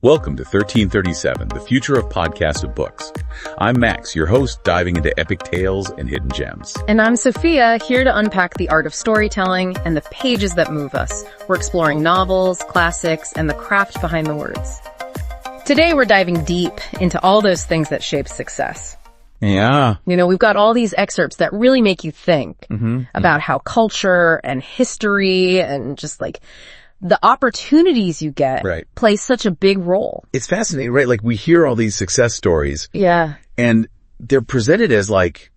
Welcome to 1337, the future of podcasted books. I'm Max, your host, diving into epic tales and hidden gems. And I'm Sophia, here to unpack the art of storytelling and the pages that move us. We're exploring novels, classics, and the craft behind the words. Today, we're diving deep into all those things that shape success. Yeah. You know, we've got all these excerpts that really make you think about how culture and history and just like the opportunities you get play such a big role. It's fascinating, right? Like we hear all these success stories. Yeah. And they're presented as like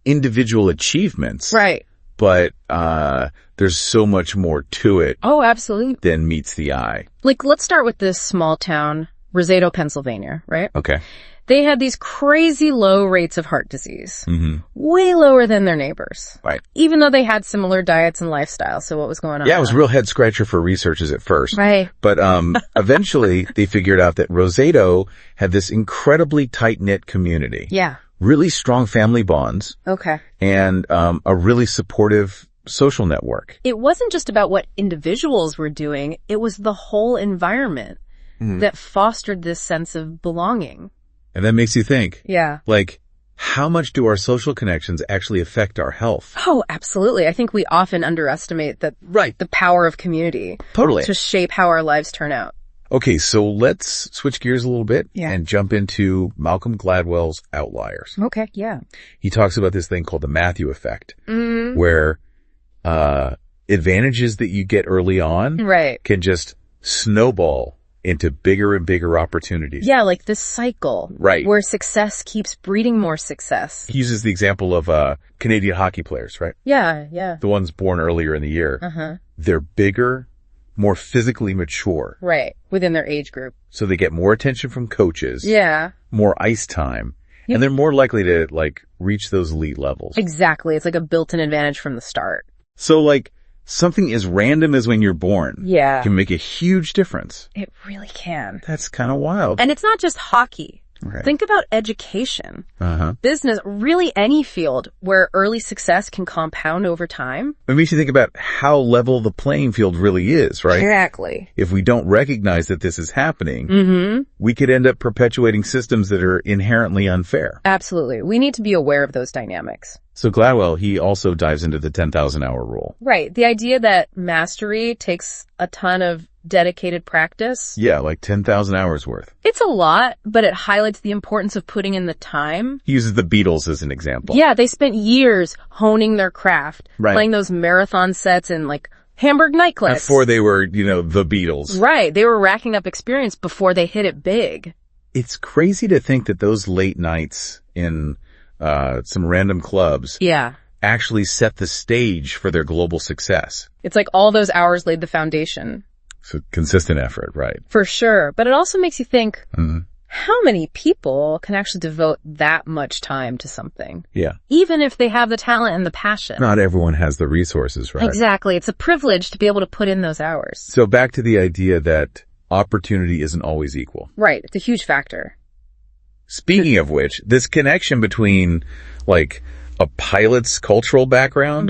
individual achievements. Right. But there's so much more to it. Oh, absolutely. Than meets the eye. Like, let's start with this small town, Roseto, Pennsylvania, right? Okay. They had these crazy low rates of heart disease, way lower than their neighbors. Right. Even though they had similar diets and lifestyles. So what was going on? Yeah, it was a real head scratcher for researchers at first. Right. But eventually they figured out that Roseto had this incredibly tight-knit community. Yeah. Really strong family bonds. Okay. And a really supportive social network. It wasn't just about what individuals were doing. It was the whole environment that fostered this sense of belonging. And that makes you think. Yeah. Like, how much do our social connections actually affect our health? Oh, absolutely. I think we often underestimate the power of community. Totally. To shape how our lives turn out. Okay, so let's switch gears a little bit and jump into Malcolm Gladwell's Outliers. Okay, yeah. He talks about this thing called the Matthew effect, where advantages that you get early on can just snowball into bigger and bigger opportunities. Yeah, like this cycle. Right. Where success keeps breeding more success. He uses the example of Canadian hockey players, right? Yeah, yeah. The ones born earlier in the year. They're bigger, more physically mature. Right, within their age group. So they get more attention from coaches. Yeah. More ice time. Yep. And they're more likely to, like, reach those elite levels. Exactly. It's like a built-in advantage from the start. So, like, something as random as when you're born can make a huge difference. It really can. That's kind of wild. And it's not just hockey. Right. Think about education, business, really any field where early success can compound over time. It makes you think about how level the playing field really is, right? Exactly. If we don't recognize that this is happening, we could end up perpetuating systems that are inherently unfair. Absolutely. We need to be aware of those dynamics. So Gladwell, he also dives into the 10,000-hour rule. Right. The idea that mastery takes a ton of dedicated practice. Yeah, like 10,000 hours worth. It's a lot, but it highlights the importance of putting in the time. He uses the Beatles as an example. Yeah, they spent years honing their craft, playing those marathon sets in like Hamburg nightclubs. Before they were, the Beatles. Right. They were racking up experience before they hit it big. It's crazy to think that those late nights in some random clubs actually set the stage for their global success. It's like all those hours laid the foundation. So consistent effort, right? For sure. But it also makes you think, how many people can actually devote that much time to something? Yeah. Even if they have the talent and the passion. Not everyone has the resources, right? Exactly. It's a privilege to be able to put in those hours. So back to the idea that opportunity isn't always equal. Right. It's a huge factor. Speaking of which, this connection between, like, a pilot's cultural background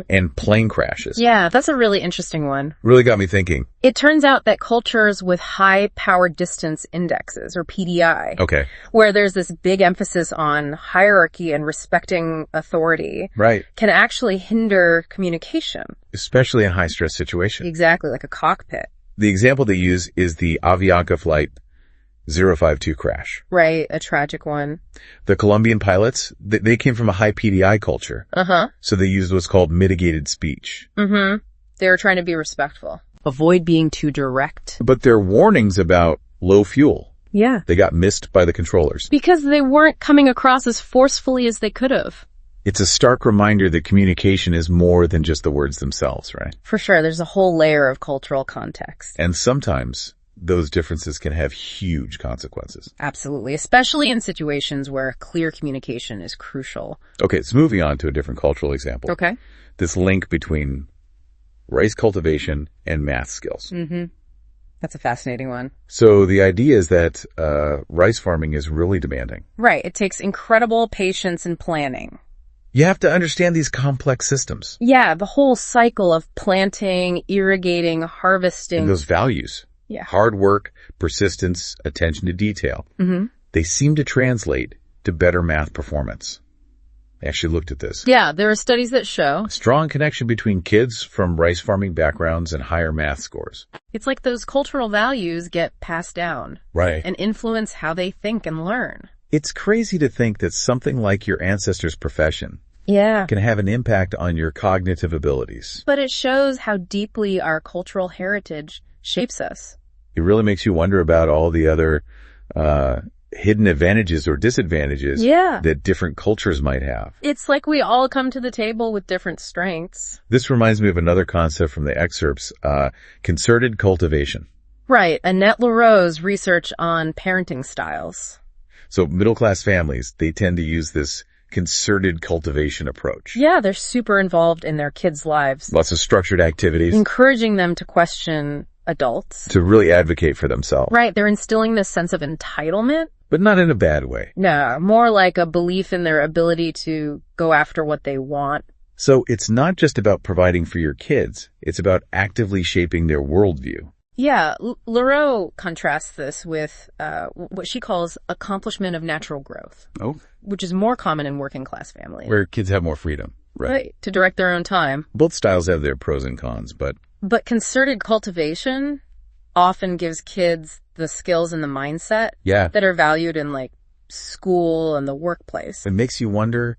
and plane crashes. Yeah, that's a really interesting one. Really got me thinking. It turns out that cultures with high power distance indexes, or PDI, where there's this big emphasis on hierarchy and respecting authority, can actually hinder communication. Especially in high-stress situations. Exactly, like a cockpit. The example they use is the Avianca flight 052 crash. Right, a tragic one. The Colombian pilots, they came from a high PDI culture. So they used what's called mitigated speech. They were trying to be respectful. Avoid being too direct. But their warnings about low fuel, they got missed by the controllers. Because they weren't coming across as forcefully as they could have. It's a stark reminder that communication is more than just the words themselves, right? For sure. There's a whole layer of cultural context. And sometimes those differences can have huge consequences. Absolutely, especially in situations where clear communication is crucial. Okay, so moving on to a different cultural example. Okay. This link between rice cultivation and math skills. That's a fascinating one. So the idea is that rice farming is really demanding. Right, it takes incredible patience and planning. You have to understand these complex systems. Yeah, the whole cycle of planting, irrigating, harvesting. And those values. Yeah. Hard work, persistence, attention to detail. They seem to translate to better math performance. I actually looked at this. Yeah, there are studies that show A strong connection between kids from rice farming backgrounds and higher math scores. it's like those cultural values get passed down. Right. And influence how they think and learn. It's crazy to think that something like your ancestor's profession Yeah. can have an impact on your cognitive abilities. But it shows how deeply our cultural heritage shapes us. It really makes you wonder about all the other hidden advantages or disadvantages that different cultures might have. It's like we all come to the table with different strengths. This reminds me of another concept from the excerpts, concerted cultivation. Right. Annette Lareau's research on parenting styles. So middle-class families, they tend to use this concerted cultivation approach. Yeah, they're super involved in their kids' lives. Lots of structured activities. Encouraging them to question adults. To really advocate for themselves. Right. They're instilling this sense of entitlement. But not in a bad way. No, more like a belief in their ability to go after what they want. So it's not just about providing for your kids. It's about actively shaping their worldview. Yeah, Lareau contrasts this with what she calls accomplishment of natural growth. Oh. Which is more common in working class families. Where kids have more freedom. Right. To direct their own time. Both styles have their pros and cons, but concerted cultivation often gives kids the skills and the mindset that are valued in like school and the workplace. It makes you wonder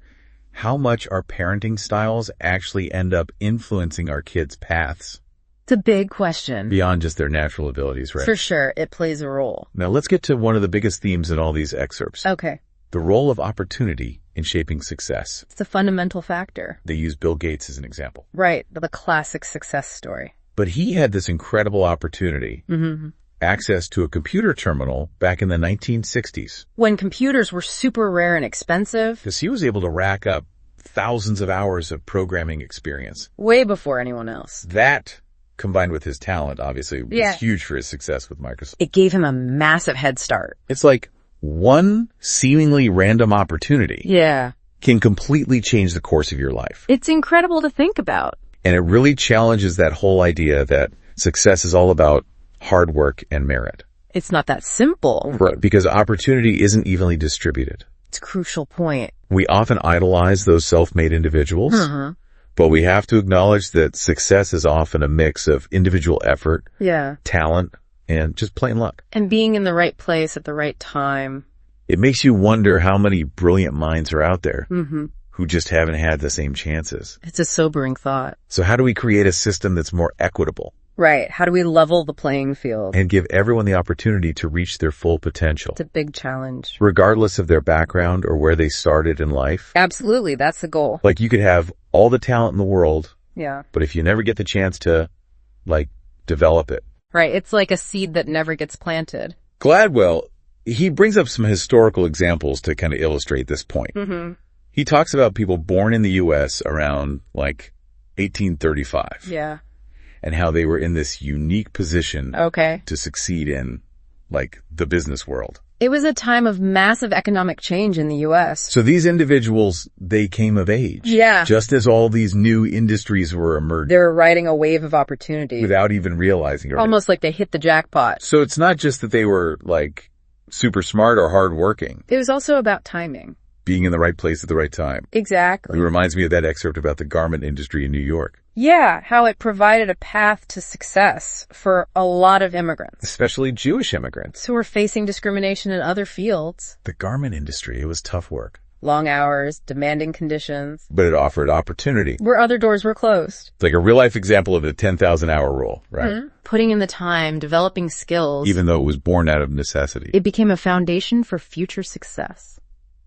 how much our parenting styles actually end up influencing our kids' paths. It's a big question. Beyond just their natural abilities, right? For sure, it plays a role. Now let's get to one of the biggest themes in all these excerpts. Okay. The role of opportunity in shaping success. It's a fundamental factor. They use Bill Gates as an example. Right, the classic success story. But he had this incredible opportunity, access to a computer terminal back in the 1960s. When computers were super rare and expensive. Because he was able to rack up thousands of hours of programming experience. Way before anyone else. That, combined with his talent, obviously, was huge for his success with Microsoft. It gave him a massive head start. It's like one seemingly random opportunity can completely change the course of your life. It's incredible to think about. And it really challenges that whole idea that success is all about hard work and merit. It's not that simple. Right, because opportunity isn't evenly distributed. It's a crucial point. We often idolize those self-made individuals, but we have to acknowledge that success is often a mix of individual effort, talent, and just plain luck. And being in the right place at the right time. It makes you wonder how many brilliant minds are out there who just haven't had the same chances. It's a sobering thought. So how do we create a system that's more equitable? Right. How do we level the playing field? And give everyone the opportunity to reach their full potential. It's a big challenge. Regardless of their background or where they started in life. Absolutely. That's the goal. Like you could have all the talent in the world. Yeah. But if you never get the chance to, develop it. Right. It's like a seed that never gets planted. Gladwell, he brings up some historical examples to kind of illustrate this point. He talks about people born in the U.S. around 1835. Yeah. And how they were in this unique position to succeed in the business world. It was a time of massive economic change in the U.S. So these individuals, they came of age. Yeah. Just as all these new industries were emerging. They were riding a wave of opportunity. Without even realizing it. Almost like they hit the jackpot. So it's not just that they were super smart or hardworking. It was also about timing. Being in the right place at the right time. Exactly. It reminds me of that excerpt about the garment industry in New York. Yeah, how it provided a path to success for a lot of immigrants. Especially Jewish immigrants. Who were facing discrimination in other fields. The garment industry, it was tough work. Long hours, demanding conditions. But it offered opportunity. Where other doors were closed. It's like a real-life example of the 10,000-hour rule, right? Putting in the time, developing skills. Even though it was born out of necessity. It became a foundation for future success.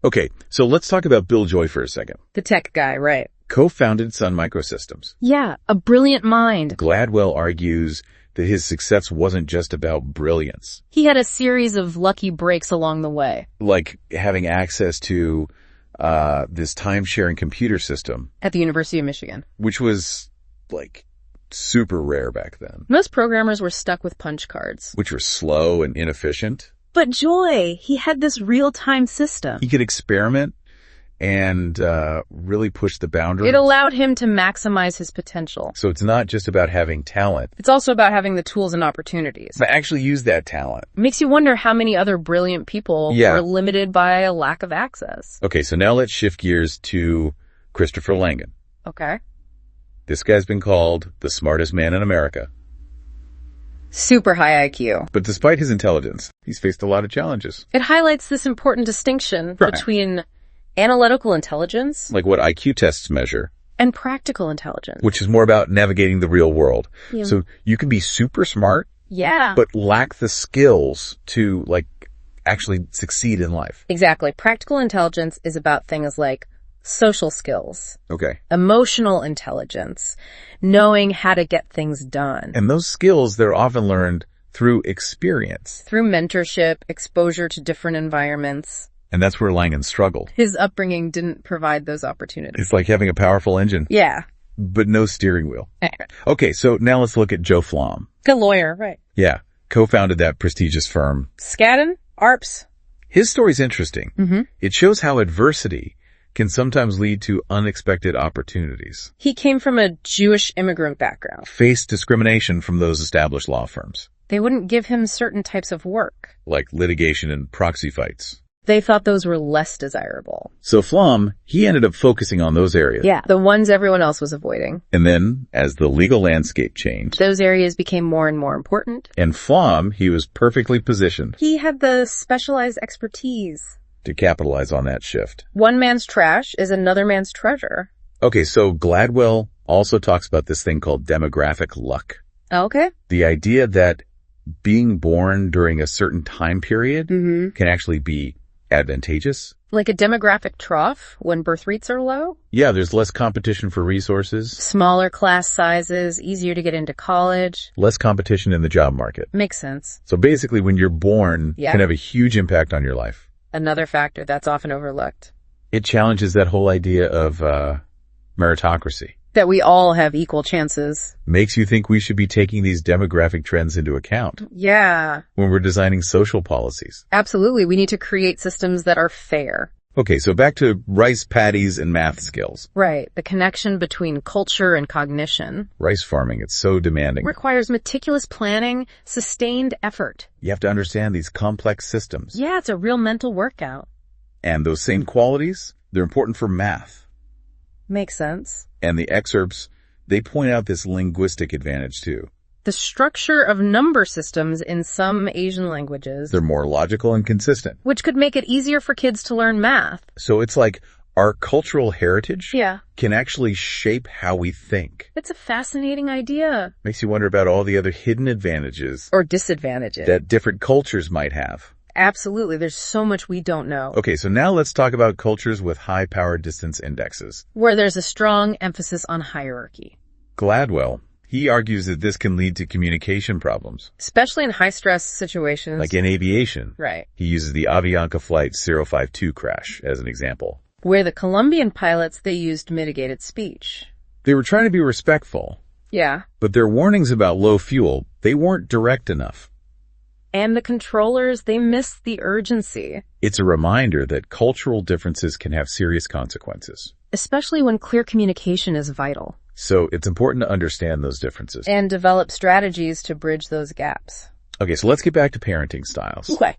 Okay, so let's talk about Bill Joy for a second. The tech guy, right. Co-founded Sun Microsystems. Yeah, a brilliant mind. Gladwell argues that his success wasn't just about brilliance. He had a series of lucky breaks along the way. Like having access to this time-sharing computer system. At the University of Michigan. Which was, super rare back then. Most programmers were stuck with punch cards. Which were slow and inefficient. But Joy, he had this real-time system. He could experiment and really push the boundaries. It allowed him to maximize his potential. So it's not just about having talent. It's also about having the tools and opportunities. But actually use that talent. It makes you wonder how many other brilliant people were limited by a lack of access. Okay, so now let's shift gears to Christopher Langan. Okay. This guy's been called the smartest man in America. Super high IQ. But despite his intelligence, he's faced a lot of challenges. It highlights this important distinction between analytical intelligence, like what IQ tests measure, and practical intelligence, which is more about navigating the real world. Yeah. So you can be super smart, but lack the skills to actually succeed in life. Exactly. Practical intelligence is about things like social skills, emotional intelligence, knowing how to get things done. And those skills, they're often learned through experience. Through mentorship, exposure to different environments. And that's where Langan struggled. His upbringing didn't provide those opportunities. It's like having a powerful engine. Yeah. But no steering wheel. Okay, so now let's look at Joe Flom. Good lawyer, right. Yeah, co-founded that prestigious firm. Skadden? Arps? His story's interesting. Mm-hmm. It shows how adversity can sometimes lead to unexpected opportunities. He came from a Jewish immigrant background. Faced discrimination from those established law firms. They wouldn't give him certain types of work. Like litigation and proxy fights. They thought those were less desirable. So Flom, he ended up focusing on those areas. Yeah, the ones everyone else was avoiding. And then, as the legal landscape changed, those areas became more and more important. And Flom, he was perfectly positioned. He had the specialized expertise to capitalize on that shift. One man's trash is another man's treasure. Okay, so Gladwell also talks about this thing called demographic luck. Okay. The idea that being born during a certain time period can actually be advantageous. Like a demographic trough when birth rates are low? Yeah, there's less competition for resources. Smaller class sizes, easier to get into college. Less competition in the job market. Makes sense. So basically, when you're born, can have a huge impact on your life. Another factor that's often overlooked. It challenges that whole idea of meritocracy. That we all have equal chances. Makes you think we should be taking these demographic trends into account. Yeah. When we're designing social policies. Absolutely. We need to create systems that are fair. Okay, so back to rice paddies and math skills. Right. The connection between culture and cognition. Rice farming, it's so demanding. Requires meticulous planning, sustained effort. You have to understand these complex systems. Yeah, it's a real mental workout. And those same qualities, they're important for math. Makes sense. And the excerpts, they point out this linguistic advantage too. The structure of number systems in some Asian languages. They're more logical and consistent. Which could make it easier for kids to learn math. So it's like our cultural heritage Yeah. can actually shape how we think. It's a fascinating idea. Makes you wonder about all the other hidden advantages. Or disadvantages. That different cultures might have. Absolutely. There's so much we don't know. Okay, so now let's talk about cultures with high power distance indexes. Where there's a strong emphasis on hierarchy. Gladwell, he argues that this can lead to communication problems. Especially in high-stress situations. Like in aviation. Right. He uses the Avianca Flight 052 crash as an example. Where the Colombian pilots, they used mitigated speech. They were trying to be respectful. Yeah. But their warnings about low fuel, they weren't direct enough. And the controllers, they missed the urgency. It's a reminder that cultural differences can have serious consequences. Especially when clear communication is vital. So it's important to understand those differences. And develop strategies to bridge those gaps. Okay, so let's get back to parenting styles. Okay.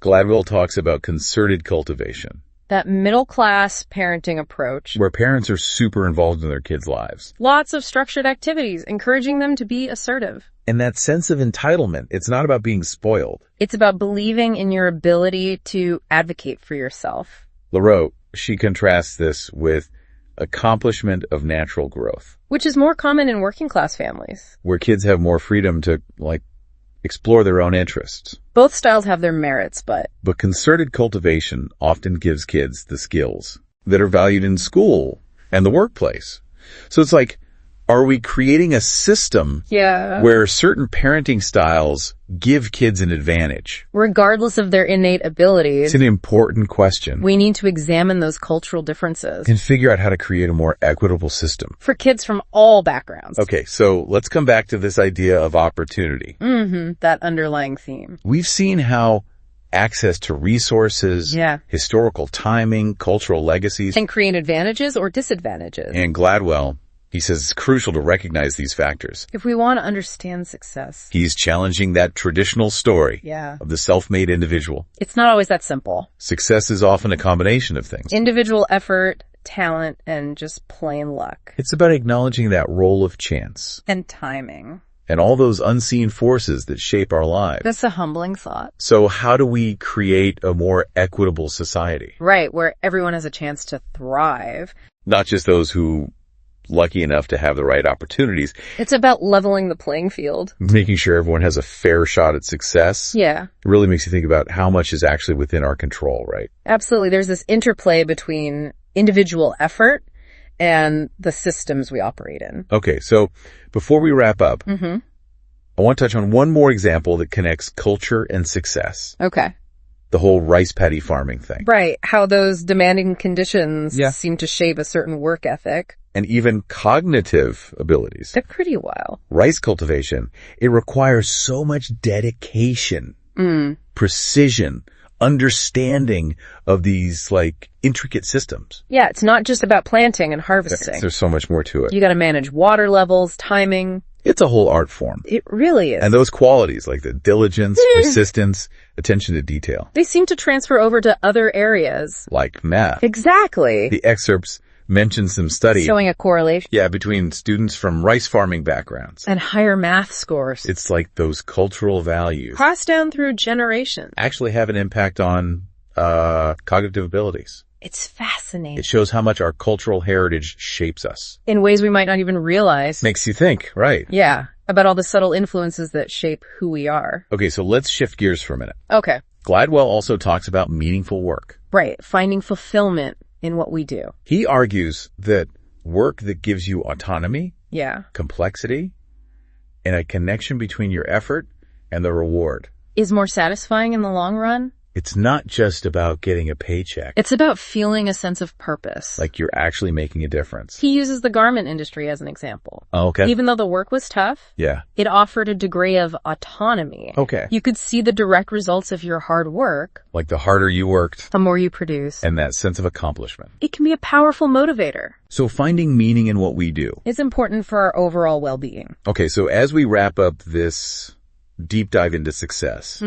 Gladwell talks about concerted cultivation. That middle-class parenting approach. Where parents are super involved in their kids' lives. Lots of structured activities, encouraging them to be assertive. And that sense of entitlement, it's not about being spoiled. It's about believing in your ability to advocate for yourself. LaRoe, she contrasts this with accomplishment of natural growth. Which is more common in working-class families. Where kids have more freedom to, explore their own interests. Both styles have their merits, but concerted cultivation often gives kids the skills that are valued in school and the workplace. So it's like, are we creating a system where certain parenting styles give kids an advantage? Regardless of their innate abilities. It's an important question. We need to examine those cultural differences. And figure out how to create a more equitable system. For kids from all backgrounds. Okay, so let's come back to this idea of opportunity. That underlying theme. We've seen how access to resources, historical timing, cultural legacies, and create advantages or disadvantages. And Gladwell, he says it's crucial to recognize these factors if we want to understand success. He's challenging that traditional story of the self-made individual. It's not always that simple. Success is often a combination of things. Individual effort, talent, and just plain luck. It's about acknowledging that role of chance. And timing. And all those unseen forces that shape our lives. That's a humbling thought. So how do we create a more equitable society? Right, where everyone has a chance to thrive. Not just those who lucky enough to have the right opportunities. It's about leveling the playing field. Making sure everyone has a fair shot at success. Yeah. It really makes you think about how much is actually within our control, right? Absolutely. There's this interplay between individual effort and the systems we operate in. Okay, so before we wrap up, I want to touch on one more example that connects culture and success. Okay. The whole rice paddy farming thing. Right. How those demanding conditions seem to shape a certain work ethic. And even cognitive abilities. They're pretty wild. Rice cultivation, it requires so much dedication, precision, understanding of these intricate systems. Yeah, it's not just about planting and harvesting. There's so much more to it. You got to manage water levels, timing. It's a whole art form. It really is. And those qualities like the diligence, persistence, attention to detail. They seem to transfer over to other areas. Like math. Exactly. The excerpts mention some study. Showing a correlation. Yeah, between students from rice farming backgrounds. And higher math scores. It's like those cultural values. Passed down through generations. Actually have an impact on cognitive abilities. It's fascinating. It shows how much our cultural heritage shapes us. In ways we might not even realize. Makes you think, right? Yeah, about all the subtle influences that shape who we are. Okay, so let's shift gears for a minute. Okay. Gladwell also talks about meaningful work. Right, finding fulfillment in what we do. He argues that work that gives you autonomy, complexity, and a connection between your effort and the reward is more satisfying in the long run. It's not just about getting a paycheck. It's about feeling a sense of purpose. Like you're actually making a difference. He uses the garment industry as an example. Oh, okay. Even though the work was tough, it offered a degree of autonomy. Okay. You could see the direct results of your hard work. Like the harder you worked, the more you produce. And that sense of accomplishment. It can be a powerful motivator. So finding meaning in what we do is important for our overall well-being. Okay, so as we wrap up this deep dive into success,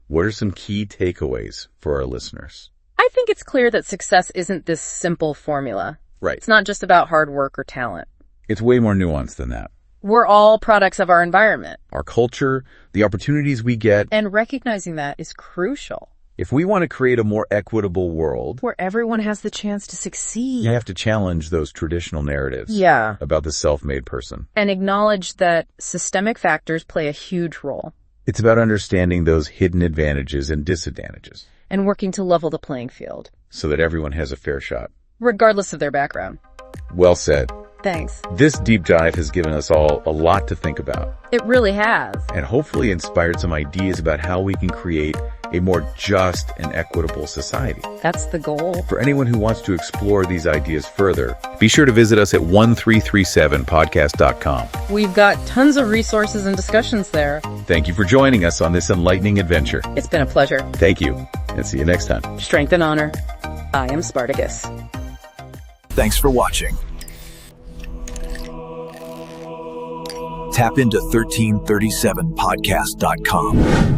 what are some key takeaways for our listeners? I think it's clear that success isn't this simple formula. Right. It's not just about hard work or talent. It's way more nuanced than that. We're all products of our environment. Our culture, the opportunities we get. And recognizing that is crucial. If we want to create a more equitable world where everyone has the chance to succeed, you have to challenge those traditional narratives about the self-made person. And acknowledge that systemic factors play a huge role. It's about understanding those hidden advantages and disadvantages. And working to level the playing field. So that everyone has a fair shot. Regardless of their background. Well said. Thanks. This deep dive has given us all a lot to think about. It really has. And hopefully inspired some ideas about how we can create a more just and equitable society. That's the goal. For anyone who wants to explore these ideas further, be sure to visit us at 1337podcast.com. We've got tons of resources and discussions there. Thank you for joining us on this enlightening adventure. It's been a pleasure. Thank you, and see you next time. Strength and honor. I am Spartacus. Thanks for watching. Tap into 1337podcast.com.